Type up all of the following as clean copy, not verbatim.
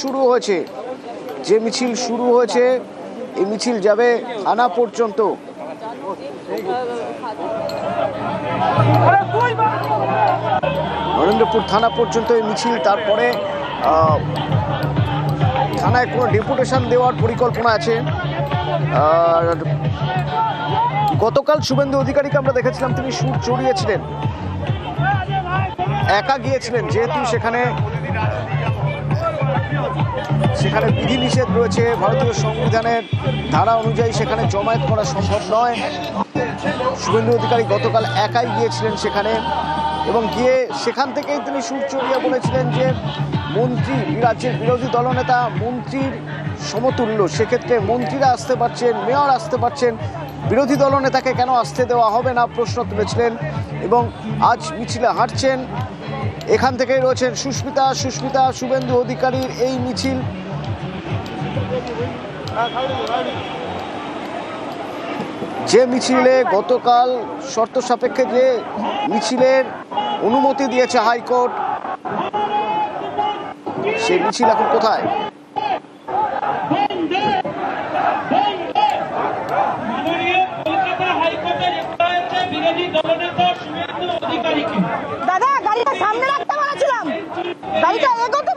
শুরু হয়েছে, এই মিছিল যাবে থানা পর্যন্ত। নরেন্দ্রপুর থানা পর্যন্ত এই মিছিল, তারপরে থানায় কোনো ডেপুটেশন দেওয়ার পরিকল্পনা আছে। আর গতকাল শুভেন্দু অধিকারীকে আমরা দেখেছিলাম, তিনি সুর চড়িয়েছিলেন, একা গিয়েছিলেন, যেহেতু সেখানে বিধিনিষেধ রয়েছে, ভারতীয় সংবিধানের ধারা অনুযায়ী সেখানে জমায়েত করা সম্ভব নয়। শুভেন্দু অধিকারী গতকাল একাই গিয়েছিলেন সেখানে, এবং গিয়ে সেখান থেকেই তিনি সুর চড়িয়ে বলেছিলেন যে মন্ত্রী, রাজ্যের বিরোধী দলনেতা মন্ত্রীর সমতুল্য, সেক্ষেত্রে মন্ত্রীরা আসতে পারছেন, মেয়র আসতে পারছেন, বিরোধী দলনেতাকে কেন আসতে দেওয়া হবে না প্রশ্ন তুলেছিলেন। এবং আজ মিছিলে হাঁটছেন, এখান থেকেই রয়েছেন সুস্মিতা শুভেন্দু অধিকারীর এই মিছিল। যে মিছিলে গতকাল শর্ত সাপেক্ষে যে মিছিলের অনুমতি দিয়েছে হাইকোর্ট, সেই মিছিল এখন কোথায়? দাদা গাড়িটা সামনে রাখতে বলেছিলাম, গাড়িটা এগোতে।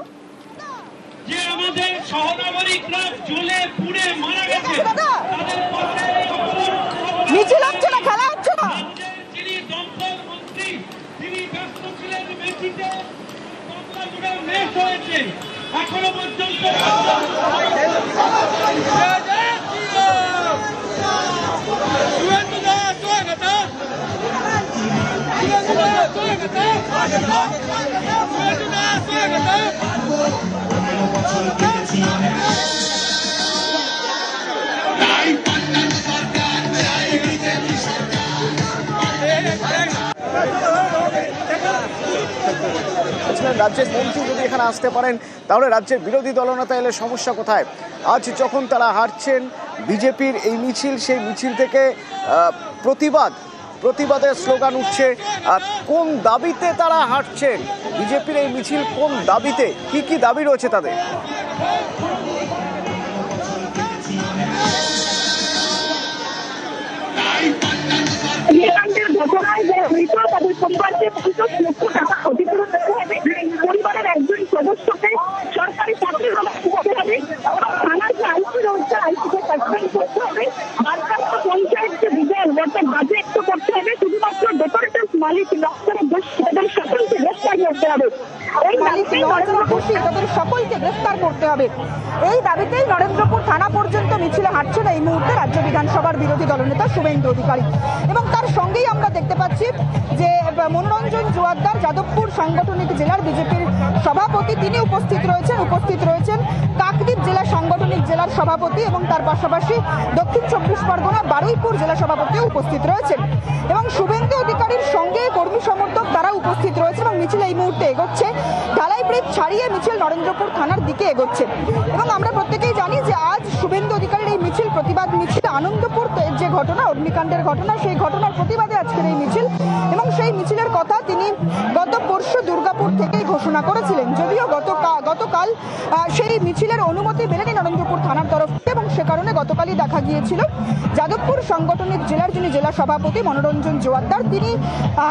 যে আমাদের সহনাগরিকরা জ্বলে পুড়ে মারা গেছে, মিছিল হচ্ছে না, খেলা হচ্ছে না। যিনি দমকল মন্ত্রী, তিনি ব্যস্ত ছিলেন মেসিতে, কমলাগুড়া মেস হয়েছে এখনো পর্যন্ত। রাজ্যের মন্ত্রী যদি এখানে আসতে পারেন, তাহলে রাজ্যের বিরোধী দলনেতা এলে সমস্যা কোথায়? আজ যখন তারা হাঁটছেন বিজেপির এই মিছিল, সেই মিছিল থেকে প্রতিবাদের স্লোগান উঠছে। কোন দাবিতে তারা হাঁটছেন? বিজেপির এই মিছিল কোন দাবিতে, কি দাবি রয়েছে তাদের? পরিবারের একজন সদস্যকে সরকারি চাকরি করতে হবে, থানার যে আইসি রয়েছে আইসিকে সাসপেন্ড করতে হবে, মার্কাস্ত পঞ্চায়েত যে বিধান অর্থাৎ বাজেট করতে হবে, শুধুমাত্র ডেকোরেটিভ মালিক তাদের সকলকে গ্রেফতার করতে হবে। এই দাবিতেই তাদের সকলকে গ্রেফতার করতে হবে। এই দাবিতেই নরেন্দ্রপুর থানা পর্যন্ত মিছিলে হাঁটছেন এই মুহূর্তে রাজ্য বিধানসভার বিরোধী দলনেতা শুভেন্দু অধিকারী, এবং তার সঙ্গেই আমরা দেখতে পাচ্ছি যে মনোরঞ্জন জোয়ারদার, যাদবপুর সাংগঠনিক জেলার বিজেপির সভাপতি, তিনি উপস্থিত রয়েছেন কাকদ্বীপ জেলা সাংগঠনিক জেলার সভাপতি, এবং তার পাশাপাশি দক্ষিণ 24 পরগনা বারুইপুর জেলা সভাপতিও উপস্থিত রয়েছেন, এবং শুভেন্দু অধিকারীর সঙ্গে কর্মী সমর্থক তারা উপস্থিত রয়েছে। এবং মিছিল এই মুহূর্তে এগোচ্ছে, ঢালাই ব্রিজ ছাড়িয়ে মিছিল নরেন্দ্রপুর থানার দিকে এগোচ্ছে। এবং আমরা প্রত্যেকেই জানি যে আজ শুভেন্দু অধিকারীর এই মিছিল প্রতিবাদ মিছিল, আনন্দপুর যে ঘটনা, অগ্নিকাণ্ডের ঘটনা, সেই ঘটনার প্রতিবাদে আজকের এই মিছিল, এবং সেই মিছিলের কথা তিনি গত পরশু দুর্গাপুর থেকেই ঘোষণা করেছিলেন। যদিও গতকাল সেই মিছিলের অনুমতি মেলেনি নরেন্দ্রপুর থানার তরফ থেকে, এবং সে কারণে গতকালই দেখা গিয়েছিল যাদবপুর সাংগঠনিক জেলার যিনি জেলা সভাপতি মনোরঞ্জন জোয়ারদার, তিনি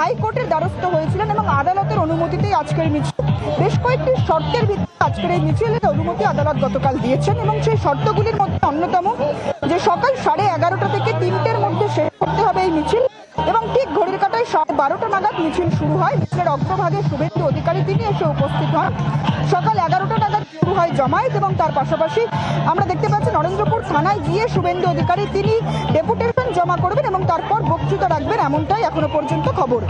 হাইকোর্টের দ্বারস্থ হয়েছিলেন, এবং আদালতের অনুমতিতেই আজকের মিছিল, বেশ কয়েকটি শর্তের ভিত্তিতে আজকের এই মিছিলের অনুমতি আদালত গতকাল দিয়েছেন। এবং সেই শর্তগুলির মধ্যে অন্যতম যে সকাল 11:30 থেকে 3টের মধ্যে শেষ করতে হবে এই মিছিল, এবং ঠিক ঘড়ির কাঁটায় 12:30 নাগাদ মিছিল শুরু হয়। মিছিলের অগ্রভাগে শুভেন্দু অধিকারী তিনি এসে উপস্থিত হন। সকাল 11টা নাগাদ শুরু হয় জমায়েত, এবং তার পাশাপাশি আমরা দেখতে পাচ্ছি নরেন্দ্রপুর থানায় গিয়ে শুভেন্দু অধিকারী তিনি ডেপুটেশন জমা করবেন এবং তারপর বক্তৃতা রাখবেন, এমনটাই এখনো পর্যন্ত খবর।